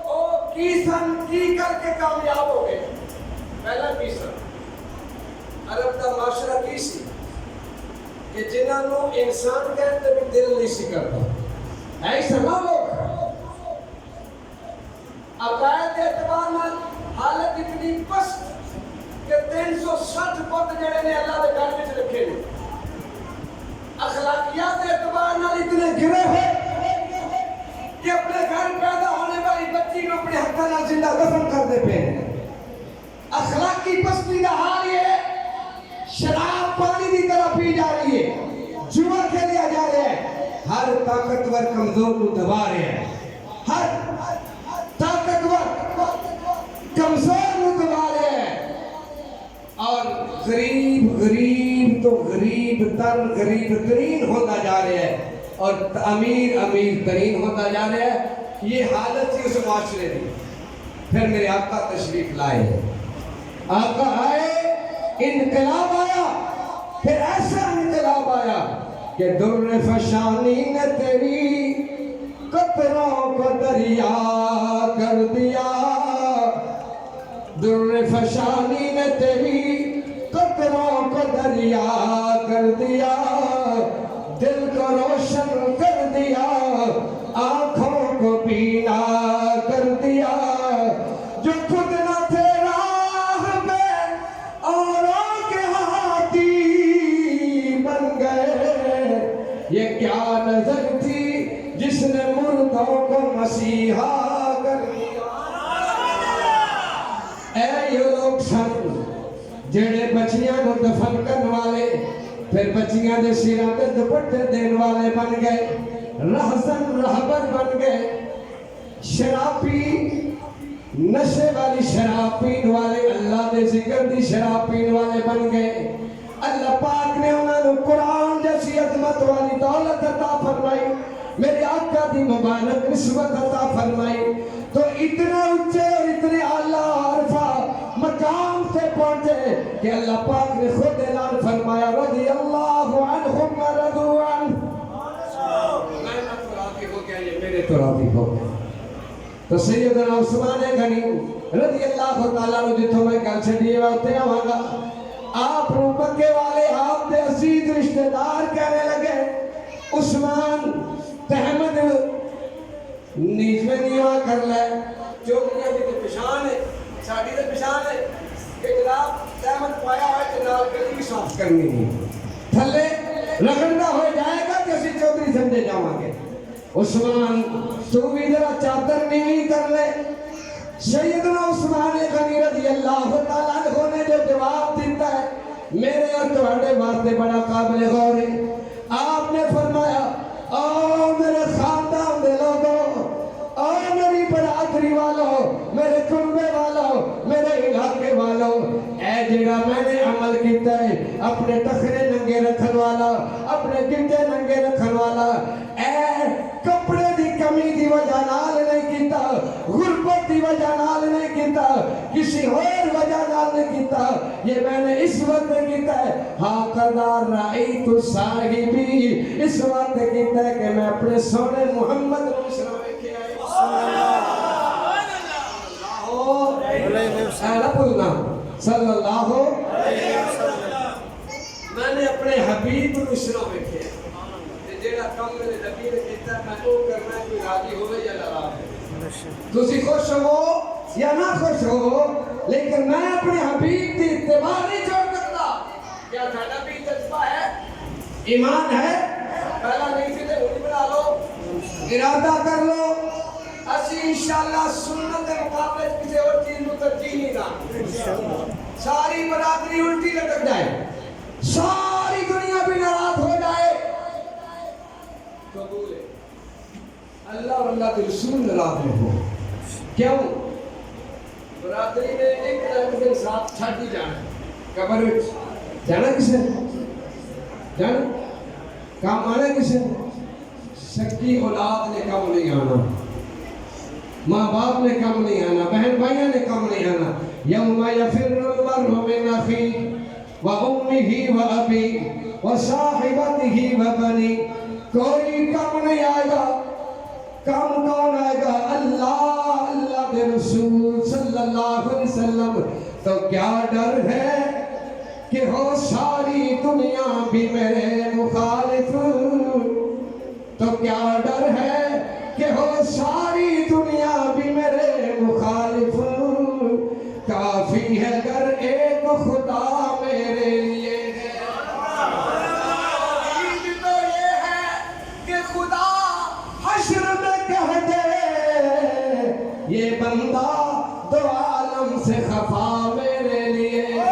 او کی سن کی کر کے کامیاب ہو گئے پہلا کی سن عرب کا معاشرہ کی سی کہ جنہاں نو انسان کہتے بھی دل نہیں سی کرتا ایسا نہ لوگ عقائد اعتبار میں حالت اتنی پست کہ 360 پت جڑے نے اللہ کے گھر میں رکھے نے اخلاقیات اعتبار میں اتنے گرے ہیں کہ اپنے گھر پیدا ہونے والی بچی کو اپنے ہاتھوں سے زندہ دفن کر دے پہ اخلاقی پستی کا حال یہ ہے شراب پانی کی طرح پی جا رہی ہے جوا کھیلیا جا رہا ہے ہر طاقتور کمزور کو دبا رہے ہیں ہر طاقتور کمزور کو دبا رہے ہیں اور غریب تو غریب ترین ہوتا جا رہا ہے اور امیر ترین ہوتا جا رہا ہے یہ حالت تھی اس معاشرے میں پھر میرے آقا تشریف لائے آقا آئے انقلاب آیا پھر ایسا انقلاب آیا کہ در فشانی نے تیری قطروں کو دریا کر دیا در فشانی نے تیری قطروں کو دریا کر دیا دل کو روشن کر دیا آنکھوں کو بینا کر دیا جو خود نہ تھے راہ میں اوروں کے ہاتھی بن گئے یہ کیا نظر تھی جس نے مردوں کو مسیحا کر دیا اے یہ لوگ سن جڑے بچیاں کو دفن کرنے والے پھر بچیاں دے سیراں تے دوپٹے دین والے بن گئے، رہزن رہبر بن گئے، شراب پی نشے والی شراب پین والے، اللہ دے ذکر دی شراب پین والے بن گئے۔ اللہ پاک نے انہوں نے قرآن جیسی عظمت والی دولت عطا فرمائی، میرے آقا دی مبارک نسبت عطا فرمائی، تو اتنے اونچے اور اتنے اعلیٰ عرفہ مقام سے پہنچے کہ اللہ پاک نے خود اعلان فرمایا رضی اللہ عنہم ورضوا عنہ، میں تو راضی ہو گیا، یہ میرے تو راضی ہو گیا۔ تو سیدنا عثمان غنی رضی اللہ تعالیٰ نے جتوں میں گل چھڑیے ہوتے آواں گا، آپ رو مکے والے آپ دے عزیز رشتہ دار کہنے لگے عثمان تحمد نیچ میں نیواں کر لے، چوکیاں کی پشان ہے، ساڑی دے پشان ہے کہ جناب تحمد پایا ہوئے جناب گلی بھی صاف کرنی ہے، تھلے رگڑنا ہو جائے گا کہ اسی چودھری سمجھے جاواں گے۔ عثمان تو بھی ذرا چادر نیوی کر لے۔ سیدنا عثمان غنی رضی اللہ تعالیٰ عنہ نے جو جواب دیتا ہے میرے اور تمہارے واسطے بڑا قابل غور ہے۔ آپ نے فرمایا او میرے خاندان دے لوگوں، او میری برادری والوں، میرے کنبے والوں، میرے علاقے والوں، اے جڑا میں نے عمل کیتا ہے اپنے تخرے ننگے رکھن والا، اپنے گٹے ننگے رکھن والا، اے کپڑے دی کمی دی وجہ نال نہیں کیتا، غربت دی وجہ نال نہیں کیتا، کسی اور وجہ نال نہیں کیتا، یہ میں نے اس وقت کیتا ہے ہاں قدار رأیت صاحبی، اس وقت کیتا ہے کہ میں اپنے سونے محمد رسول کے صلی اللہ علیہ وسلم، میں نے اپنے حبیب رسول کے جیڑا کام میرے نبی نے کیتا ہے میں وہ کرنا ہے، کوئی راضی ہوئے یا ناراض ہے، تسی خوش ہو یا نہ خوش ہو، لیکن میں اپنے حبیب کی اتباع نہیں چھوڑ سکتا۔ کیا تھا بھی جذبہ ہے، ایمان ہے، پہلا نہیں تھے ہوئی بنا لو، ارادہ کر لو، اسی انشاءاللہ سنت کے مقابلے کسی اور چیز میں ترجیح نہیں دا، ساری برادری الٹی لٹک جائے، ساری دنیا بھی ناراض ہو جائے، قبول ہے، اللہ اور اللہ کے رسول ناراض نہ ہو۔ کیوں؟ برادری نے ایک دن ساتھ چھاڑی جانا، قبر میں جانا کسے جانا، کام آنا کسے، سکی اولاد نے کام نہیں آنا، ماں باپ نے کام نہیں آنا، بہن بھائیوں نے کام نہیں آنا۔ یوم یفر المرء من اخیہ وامہ وابیہ وصاحبتہ وبنیہ، کوئی کام نہیں آئے گا، کام کون آئے گا؟ اللہ، اللہ کے رسول صلی اللہ علیہ وسلم۔ تو کیا ڈر ہے کہ ہو ساری دنیا بھی میرے مخالف، تو کیا ڈر ہے کہ ہو ساری دنیا بھی میرے مخالف، کافی ہے گر ایک خدا میرے لیے ہے۔ عید تو یہ ہے کہ خدا حشر میں کہہ دے یہ بندہ دو عالم سے خفا میرے لیے ہے۔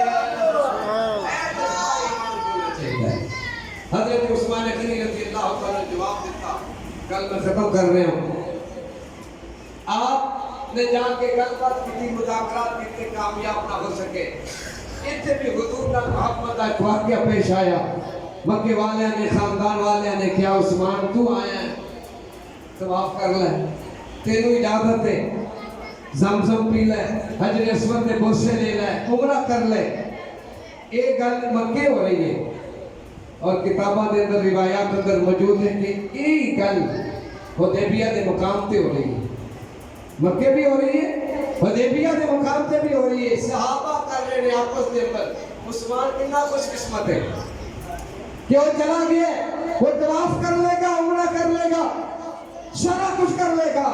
حضرت عثمان غنی رضی اللہ تعالیٰ نے جواب دیتا، کل میں ختم کر رہے ہوں، آپ نے جا کے گل بات کی، مذاکرات کی، کامیاب نہ ہو سکے، اتنے بھی حضور کا محمد کا ایک واقعہ پیش آیا، مکے والے نے، خاندان والے نے کیا عثمان تو آیا ہے طواف کر لے، تینوں اجازت ہے، زمزم پی لے، حجر اسود کے بوسے لے لے، عمرہ کر لے۔ ایک گل مکے ہو رہی ہے اور کتاباں دے اندر روایات اندر موجود ہے کہ یہی گل حدیبیہ دے مقام تے ہو رہی ہے، مکے بھی ہو رہی ہے، حدیبیہ دے مقام تے بھی ہو رہی ہے، صحابہ کر رہے ہیں آپس دے اندر۔ عثمان کتنا خوش قسمت ہے کہ وہ چلا گیا، وہ طواف کر لے گا، عمرہ کر لے گا، سارا کچھ کر لے گا۔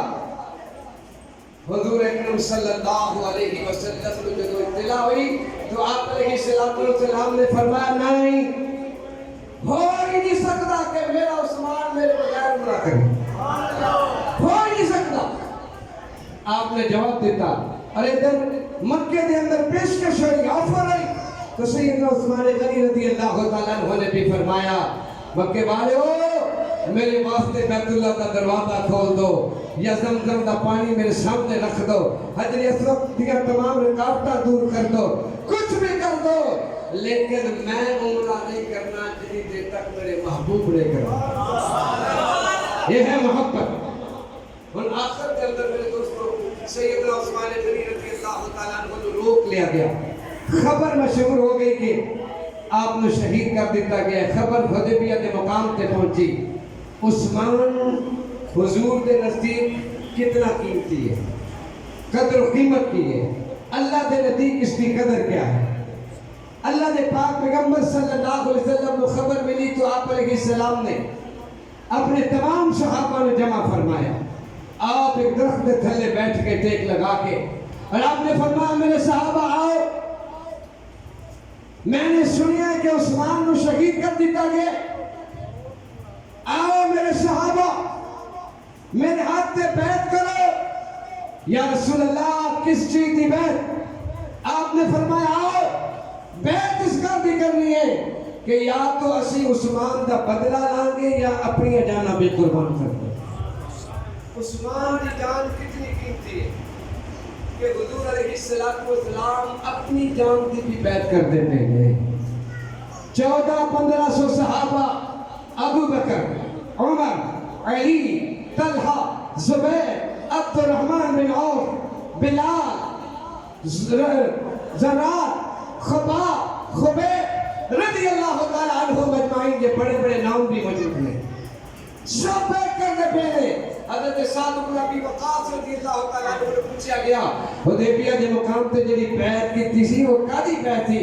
حضور اکرم صلی اللہ علیہ وسلم کو جب اطلاع ہوئی تو آپ علیہ السلام نے فرمایا نہیں، ہو ہی نہیں سکتا کہ میرا عثمان میرے بغیر عمرہ کرے، ہو ہی نہیں سکتا۔ آپ نے جواب دیتا، ارے ادھر مکے دے اندر پیشکش ہوئی، آفر آئی، تو سیدنا عثمان غنی رضی اللہ تعالیٰ عنہ نے بھی فرمایا مکے والے ہو میرے واسطے بیت اللہ کا دروازہ کھول دو یا زمزم کا پانی میرے سامنے رکھ دو حجر اسود دیا تمام رکاوٹاں دور کر دو کچھ بھی کر دو لیکن میں عمرہ نہیں کرنا جتنی دیر تک میرے محبوب نے کرنا یہ ہے محبت اور آخر کے اندر میرے دوستوں سیدنا عثمان غنی رضی اللہ تعالیٰ عنہ کو روک لیا گیا خبر مشہور ہو گئی کہ آپ نے شہید کر دیتا گیا خبر حدیبیہ کے مقام تے پہنچی عثمان حضور دے نزدیک کتنا قیمتی ہے قدر و قیمت کی ہے اللہ دے نزدیک اس کی قدر کیا ہے اللہ دے پاک پیغمبر صلی اللہ علیہ وسلم کو خبر ملی تو آپ علیہ السلام نے اپنے تمام صحابہ نے جمع فرمایا آپ ایک درخت کے تھلے بیٹھ کے ٹیک لگا کے اور آپ نے فرمایا میرے صحابہ آؤ میں نے سنیا ہے کہ عثمان کو شہید کر دیتا گیا آؤ میرے صحابہ میرے ہاتھ سے بیعت کرو یا رسول اللہ کس چیز کی بیعت آپ نے فرمایا آؤ بیعت اس کا بھی کرنی ہے کہ یا تو اسی عثمان کا بدلہ لائیں گے یا اپنی جاناں بھی قربان کر دیں عثمان کی جان کتنی قیمتی ہے کہ حضور علیہ السلام اپنی جان کی بھی بیعت کر دیتے ہیں 1400-1500 صحابہ ابو بکر عمر علی طلحہ زبیر عبد الرحمن بن عوف بلال زرار خباب خبیب رضی اللہ تعالیٰ عنہ مجمعین کے بڑے بڑے نام بھی موجود ہیں سب بیعت کرنے پہلے حضرت سعد بن ابی وقاص رضی اللہ تعالیٰ عنہ نے پوچھا گیا حدیبیہ کے مقام تے جڑی بیعت کی تھی وہ کادی بیعت تھی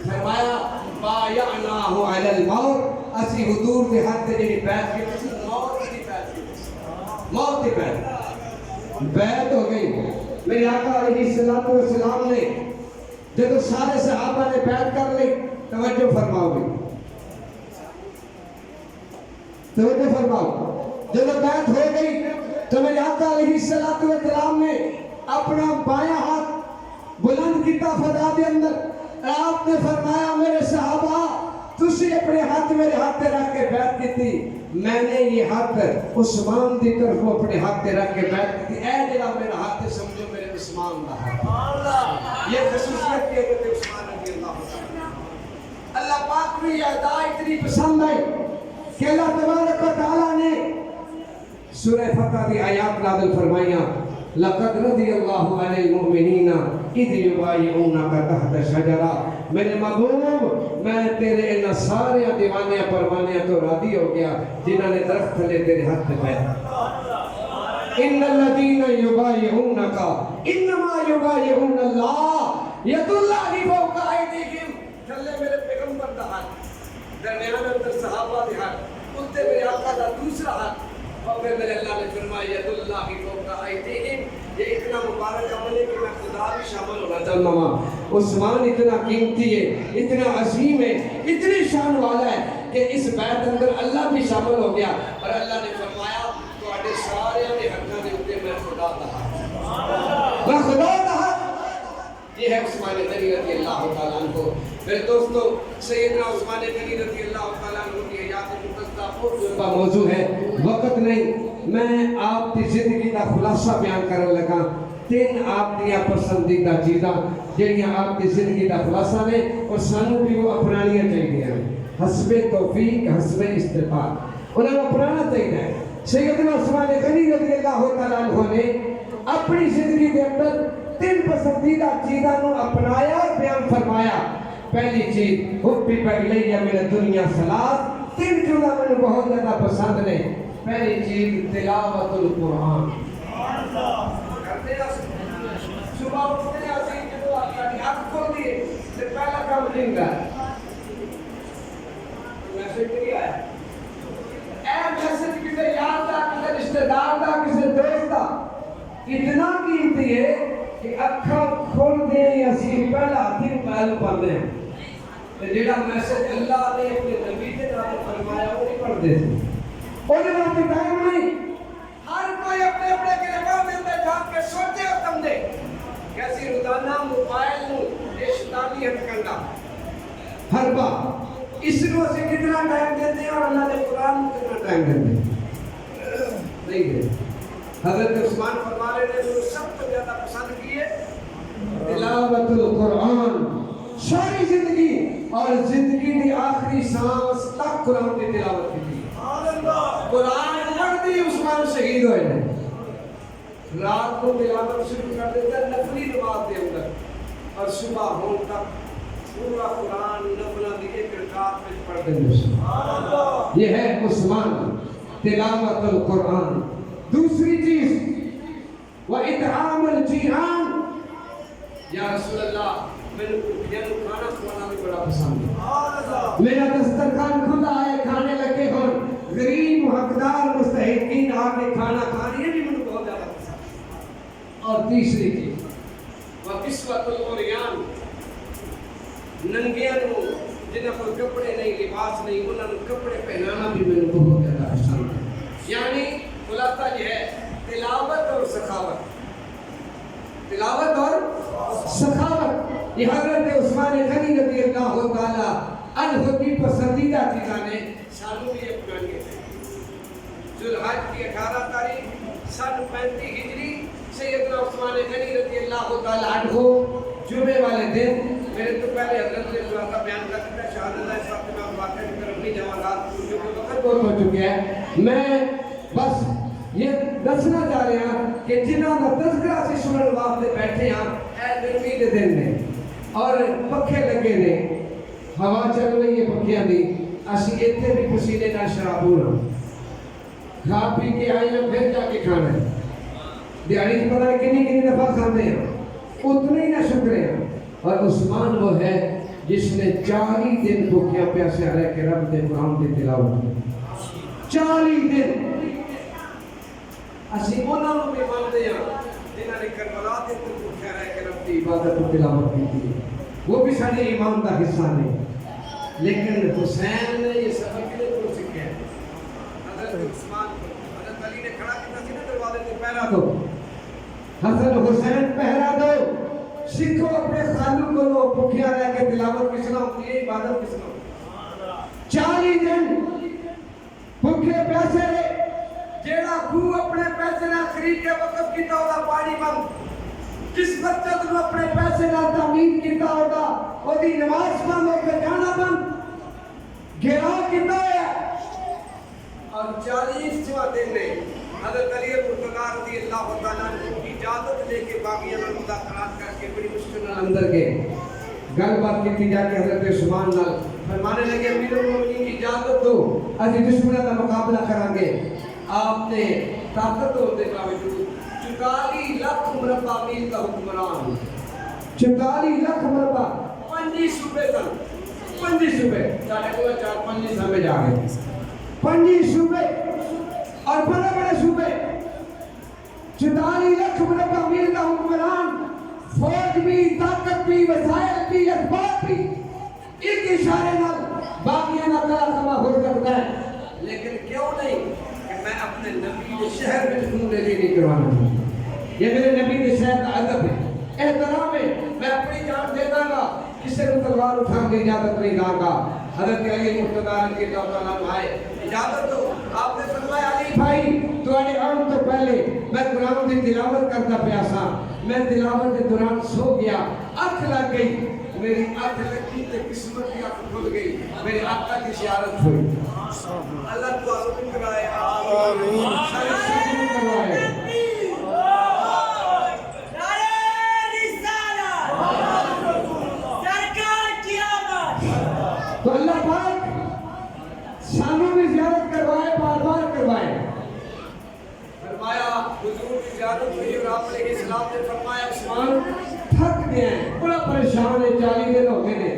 فرمایا بایعناہ علی الموت اسی حضور کے ہاتھ تے جڑی بیعت کی تھی موت کی بیعت کی موت کی بیعت ہو گئی میرے آقا علیہ السلام نے جب سارے صحابہ نے بیعت کر لی توجہ فرماؤ گے توجہ فرماؤ جب بیعت ہو گئی تو میرے آقا علیہ السلام نے اپنا بایاں ہاتھ بلند کیتا فضا دے اندر آپ نے فرمایا میرے صحابہ تسی اپنے ہاتھ میرے ہاتھ تے رکھ کے بیعت کی تھی میں نے یہ ہاتھ عثمان دی طرف اپنے ہاتھ تے رکھ کے بیعت کی تھی اے جڑا میرا ہاتھ تے سمجھو میرے عثمان دا ہاتھ یہ خصوصیت کی ہے کہ عثمان رضی اللہ تعالیٰ اللہ پاک بھی یہ ادا اتنی پسند ہے کہ اللہ تبارک و تعالیٰ نے سورہ فتح کی آیات نازل فرمائیاں لقد رضی اللہ علی المؤمنین اذ یبایعونک تحت الشجرہ میرے محبوب میں تیرے ان سارے دیوانیاں پروانیاں تو راضی ہو گیا جنہوں نے درخت تھلے تیرے ہاتھ پہ بیعت ان الذین یبایعونک انما یبایعون اللہ ید اللہ فوق ایدیہم تھلے میرے پیغمبر دا ہاتھ درمیان اندر صحابہ دے ہاتھ ان تے میرے آقا دا دوسرا ہاتھ اور پھر میرے اللہ نے فرمایا ید اللہ فوق ایدیہم یہ اتنا مبارک عمل ہے کہ میں خدا بھی شامل ہونا چاہتا ہوں عثمان اتنا قیمتی ہے اتنا عظیم ہے اتنی شان والا ہے کہ اس بیعت اندر اللہ بھی شامل ہو گیا اور اللہ نے فرمایا تواڈے سارے دے ہتھاں دے اوپر میں خدا دا ہاتھ میں خدا دا ہاتھ یہ ہے عثمان غنی رضی اللہ تعالیٰ عنہ میرے دوستو سیدنا عثمان غنی رضی اللہ تعالیٰ عنہ کی حیات مقدسہ بہت لمبا موضوع ہے وقت نہیں میں آپ کی زندگی کا خلاصہ بیان کرنے لگا 3 آپ دیا پسندیدہ چیزاں جنہاں آپ کی زندگی کا خلاصہ نے اور سانوں بھی وہ اپنانیاں چاہیے ہیں حسب توفیق حسب استطاعت انہیں اپنانا چاہیے سیدنا عثمان غنی رضی اللہ تعالیٰ عنہ نے اپنی زندگی کے اندر 3 پسندیدہ چیزوں اپنایا اور بیان فرمایا پہلی چیز حبب الیہ من الدنیا ثلاث 3 چیزیں مجھے بہت زیادہ پسند نے پہلی چیز تلاوت القرآن صبح اٹھتے ہیں جب آنکھ کھول دیے تو پہلا کام دن کا میسج نہیں آیا اے میسج کسی یار دا کسی رشتہ دار دا کسی دوست دا اتنا قیمتی ہے کہ اکھاں کھول دیں یا اسی پہلا دن پہلو پڑھ دیں جیڑا میسج اللہ نے اپنے نبی کے نام فرمایا وہ نہیں پڑھ دے انہیں وقت ٹائم نہیں ہر کوئی اپنے اپنے گرفان میں اندر جان کے سوچے اور سمجھے کیسی روزانہ موبائل نو یہ شیطانی ہٹ کرنا مربع اس کو سے کتنا ٹائم دیتے ہیں اور اللہ نے قرآن کو کتنا ٹائم دیتے ہیں نہیں دے حضرت عثمان فرما رہے نے جو سب سے زیادہ پسند کیے تلاوت القرآن ساری زندگی اور زندگی کی آخری سانس تک قرآن کی تلاوت کی قرآن پڑھتی عثمان شہید ہوئے رات کو تلاوت شروع کر دیتا نفلی نماز کے اندر اور صبح ہون تک پورا قرآن نفلہ دی ایک رکعت میں پڑھ دیں یہ ہے عثمان تلاوت القرآن دوسری چیز وَإِطْعَامُ الْجِيرَانِ یا رسول اللہ میرے کو کھانا کھوانا بھی بڑا پسند ہے میرا دسترخوان کھلا ہے کھانے لگے ہوں غریب حقدار مستحقین آگے کھانا کھانے یہ بھی مجھے بہت زیادہ پسند ہے اور تیسری چیز وَقِسْوَةُ الْعُرْيَانِ ننگیاں کو جنہاں کو کپڑے نہیں لباس نہیں انہاں کو کپڑے پہنانا بھی میرے کو بہت زیادہ پسند ہے یعنی خلاصہ یہ ہے تلاوت اور سخاوت تلاوت اور سخاوت یہ حضرت عثمان غنی رضی اللہ تعالی عنہ کی پسندیدہ چیزاں سالوں بھی اپنانی ہے ذوالحج کی 18 تاریخ سن 35 ہجری سیدنا عثمان غنی رضی اللہ تعالی عنہ جمعے والے دن میرے تو پہلے حضرت نے دعا کا بیان کر دیا شہادت ہے صاحب میں واقعہ کی طرف نہیں جاؤں گا کیونکہ وقت بہت ہو چکے ہیں میں بس یہ دسنا چاہ رہے ہیں کہ جنہاں کا تذکرہ سے سنن واسطے بیٹھے ہیں اے گرمی دے دن نے اور پکھے لگے نے ہوا چل رہی ہے پکھیاں دی اسی ایتھے بھی پسینے نہ شراب ہونا کھا پی کے آئے ہیں پھر جا کے کھانا ہے دیہڑی کی پتہ کنی دفعہ کھاتے ہیں اتنے ہی نہ شکرے ہیں اور عثمان وہ ہے جس نے 40 دن بھوکیاں پیاسے رہ کے رب دے قرآن کی تلاوت کی 40 دن اسی انہوں نے بھی مانتے ہیں جنہوں نے کربلا دے تو بھوکیا رہ کے رب کی عبادت و تلاوت کی تھی وہ بھی سارے ایمان کا حصہ نہیں لیکن حسین نے یہ سبق کے لیے پوچھ سکے ہیں حضرت عثمان کو حضرت علی نے کھڑا کیا تھا نا دروازے سے پہرا دو حسن حسین پہرا دو سکھو اپنے خالو کو لو بھوکیا رہ کے تلاوت کس نہ ہوتی ہے عبادت کس نہ ہوتی 40 دن بھوکے پیاسے رہے جیڑا خو اپنے پیسے نہ خرید کے وقف کیتا ہوگا پانی بند جس بچت نے اپنے پیسے نہ تعمیر کیتا ہوگا وہ دی نماز بند ہو کے جانا بند گھرا کیتا ہے اور 40واں دن نے حضرت علی مرتضیٰ رضی اللہ تعالیٰ عنہ کی اجازت لے کے باغیوں میں مذاکرات کر کے بڑی مشکل اندر گئے گل بات کی جا کے حضرت عثمان نال فرمانے لگے امیر المومنین کی اجازت دو اسی دشمنوں کا مقابلہ کریں گے آپ نے طاقت ہونے کے باوجود 44 لاکھ مربع میل کا حکمران 44 لاکھ مربع 5 صوبے تک 5 صوبے چاہے کو 4-5 سمجھ آ گئے 5 صوبے اور بڑے بڑے صوبے 44 لاکھ مربع میل کا حکمران فوج بھی طاقت بھی وسائل بھی اسباب بھی ایک اشارے نال باقیاں نہ کلا کما ہو سکتا ہے لیکن کیوں نہیں میں اپنے نبی کے شہر میں خون ریزی نہیں کروانا چاہتا یہ میرے نبی کے شہر کا ادب ہے احترام ہے میں اپنی جان دے دوں گا کسی کو تلوار اٹھا کے اجازت نہیں دوں گا حضرت علی مرتضیٰ رضی اللہ تعالیٰ عنہ آئے اجازت دو آپ نے فرمایا علی بھائی تمہارے آن تو پہلے میں قرآن کی تلاوت کرتا پیا سا میں تلاوت کے دوران سو گیا آنکھ لگ گئی میری آنکھ لگی تے قسمت کی آنکھ کھل گئی میرے آقا کی زیارت ہوئی اللہ تو آمین کرائے آمین سارے شکر کروائے تو اللہ پاک سانوں بھی زیارت کروائے بار بار کروائے فرمایا حضور کی زیارت ہوئی اور آپ علیہ السلام نے فرمایا عثمان تھک گئے ہیں بڑا پریشان ہے 40 دن ہو گئے ہیں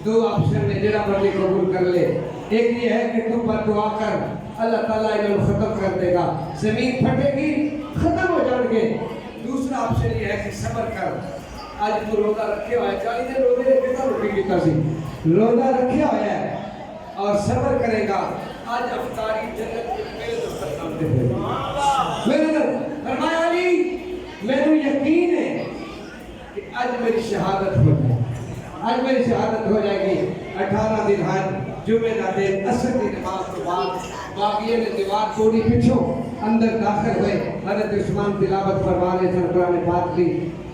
2 آپشن نے جڑا مرضی قبول کر لے ایک یہ ہے کہ تم پر دعا کر اللہ تعالیٰ انہیں ختم کر دے گا زمین پھٹے گی ختم ہو جان گے دوسرا آپشن یہ ہے کہ صبر کر آج تو روزہ رکھے ہوا ہے 40 دن روزے نے کتنا روٹی کیتا سی روزہ رکھے ہوا ہے اور صبر کرے گا آج افطاری جنت کے پہلے دفتر سامنے ہوئے میرے فرمایا علی میرے یقین ہے کہ آج میری شہادت ہو جائے آج میری شہادت ہو جائے گی 18 دن حج جمعے کا دن عصر کی نماز کے بعد باغیوں نے دیوار توڑی پچھو اندر داخل ہوئے حضرت عثمان تلاوت فرما رہے تھے قرآن پاک کی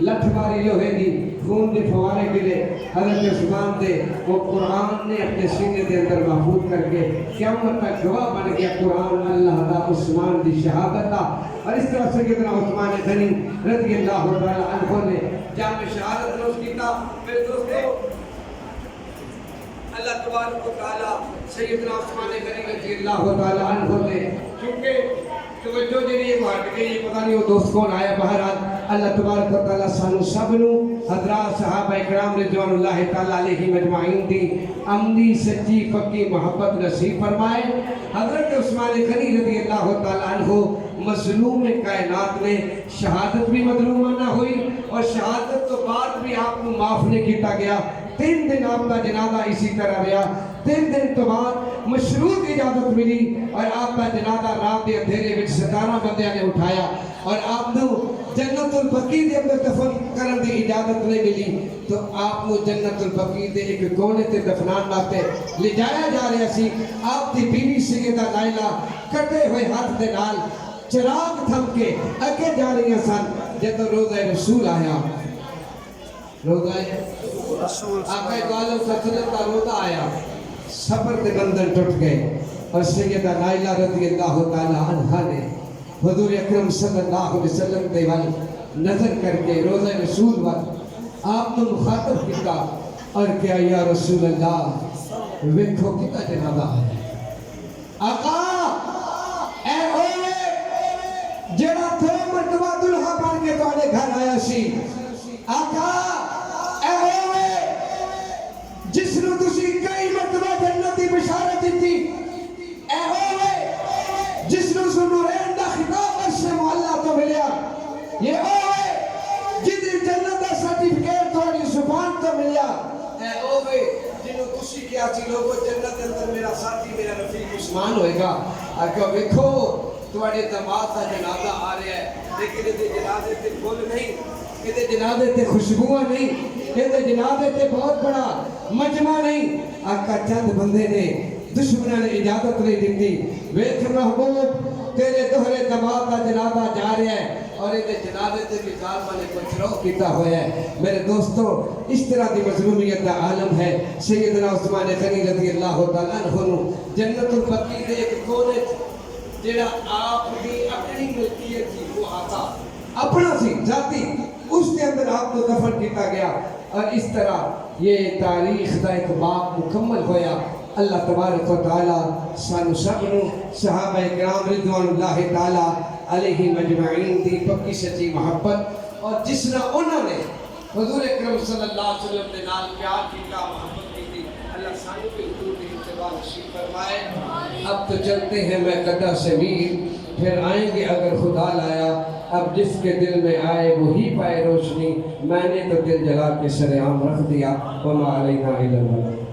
لٹھ ماری لوہے دی خون کے فوارے گرے حضرت عثمان دے وہ قرآن نے اپنے سینے دے اندر محفوظ کر کے قیامت تک گواہ بن گیا قرآن اللہ دا عثمان دی شہادت دا اور اس طرح سیدنا عثمان غنی رضی اللہ تعالی عنہ نے جامع شہادت روز کیتا پھر دوستو اللہ تبارک و تعالی سیدنا عثمان غنی رضی اللہ تعالی عنہ نے چونکہ توجہ جڑی ہے ہٹ گئی یہ پتہ نہیں وہ دوست کون آیا بہرحال اللہ تبارک و تعالی سانو سب نو حضرات صحابہ کرام رضوان اللہ تعالی علیہ مجمعین دی عملی سچی پکی محبت نصیب فرمائے حضرت عثمان غنی رضی اللہ تعالی عنہ مظلوم کائنات میں شہادت بھی مظلومانہ ہوئی اور شہادت تو بعد بھی آپ کو معاف نہیں کیتا گیا 3 دن آپ کا جنازہ اسی طرح رہا 3 دن تو بعد مشروط اجازت ملی اور آپ کا جنازہ رات کے اندھیرے وچ 17 بندیاں نے اٹھایا اور آپ کو جنت البقیع دے اندر دفن کرن دی اجازت نہیں ملی تو آپ کو جنت البقیع دے ایک کونے تے دفنان واسطے لے جایا جا رہا سی آپ دی بیوی سیدہ لائلہ کٹے ہوئے ہاتھ دے نال چراغ تھم کے اگے جا رہی سن جب روزہ رسول آیا روزہ رسول آقا عالم صلی اللہ علیہ وسلم کا روزہ آیا صبر کے بندھن ٹوٹ گئے اور سیدہ لائلہ رضی اللہ تعالی عنہا نے حضور اکرم صلی اللہ علیہ وسلم کے ول نظر کر کے روزہ رسول ول آپ نے مخاطب کیا اور کیا یا رسول اللہ ویکھو کتا جنازہ ہے آقا اے ہوئے جڑا تھے مرتبہ دلہا بن کے تواڈے گھر آیا سی آقا اے ہوئے جس نو تسی کئی مرتبہ جنت دی بشارت دیتی اے ہوئے جس نو سنو رہن دا خطاب عرش معلا تو ملیا یہ ہوئے جدی جنت دا سرٹیفکیٹ تھوڑی زبان تو ملیا اے ہوئے جنو تسی کیا سی لوگو جنت اندر میرا ساتھی میرا رفیق عثمان ہوئے گا آقا ویکھو تواڈے دماغ دا جنازہ آ رہا ہے لیکن یہ جنازے تے پھول نہیں یہ جنازے تے خوشبوئیں نہیں یہ جنازے تے بہت بڑا مجمع نہیں آقا چند بندے نے دشمنوں نے اجازت نہیں دیتی ویکھ محبوب تیرے دوہرے دماغ کا جنازہ جا رہا ہے اور یہ جنازے تے بھی ظالماں نے کچھ رو کیتا ہوا ہے میرے دوستو اس طرح دی مظلومیت کا عالم ہے سیدنا عثمان غنی رضی اللہ تعالی عنہ جنت البقیع دے ایک کونے جڑا آپ کی اپنی ملکیت تھی وہ آقا اپنا سی ذاتی اس کے اندر آپ کو دفن کیتا گیا اور اس طرح یہ تاریخ دا ایک باب مکمل ہویا اللہ تبارک و تعالی سانو سب نو صحابہ کرام رضوان اللہ تعالی علیہ مجمعین دی پکی سچی محبت اور جس نے انہوں نے حضور اکرم صلی اللہ علیہ وسلم کے نال پیار کیتا محبت کی اللہ سانو کے حضور کی اتباع نصیب فرمائے اب تو چلتے ہیں میں قدہ سے میر پھر آئیں گے اگر خدا لایا اب جس کے دل میں آئے وہی پائے روشنی میں نے تو دل جلا کے سر عام رکھ دیا وما علینا الا البلاغ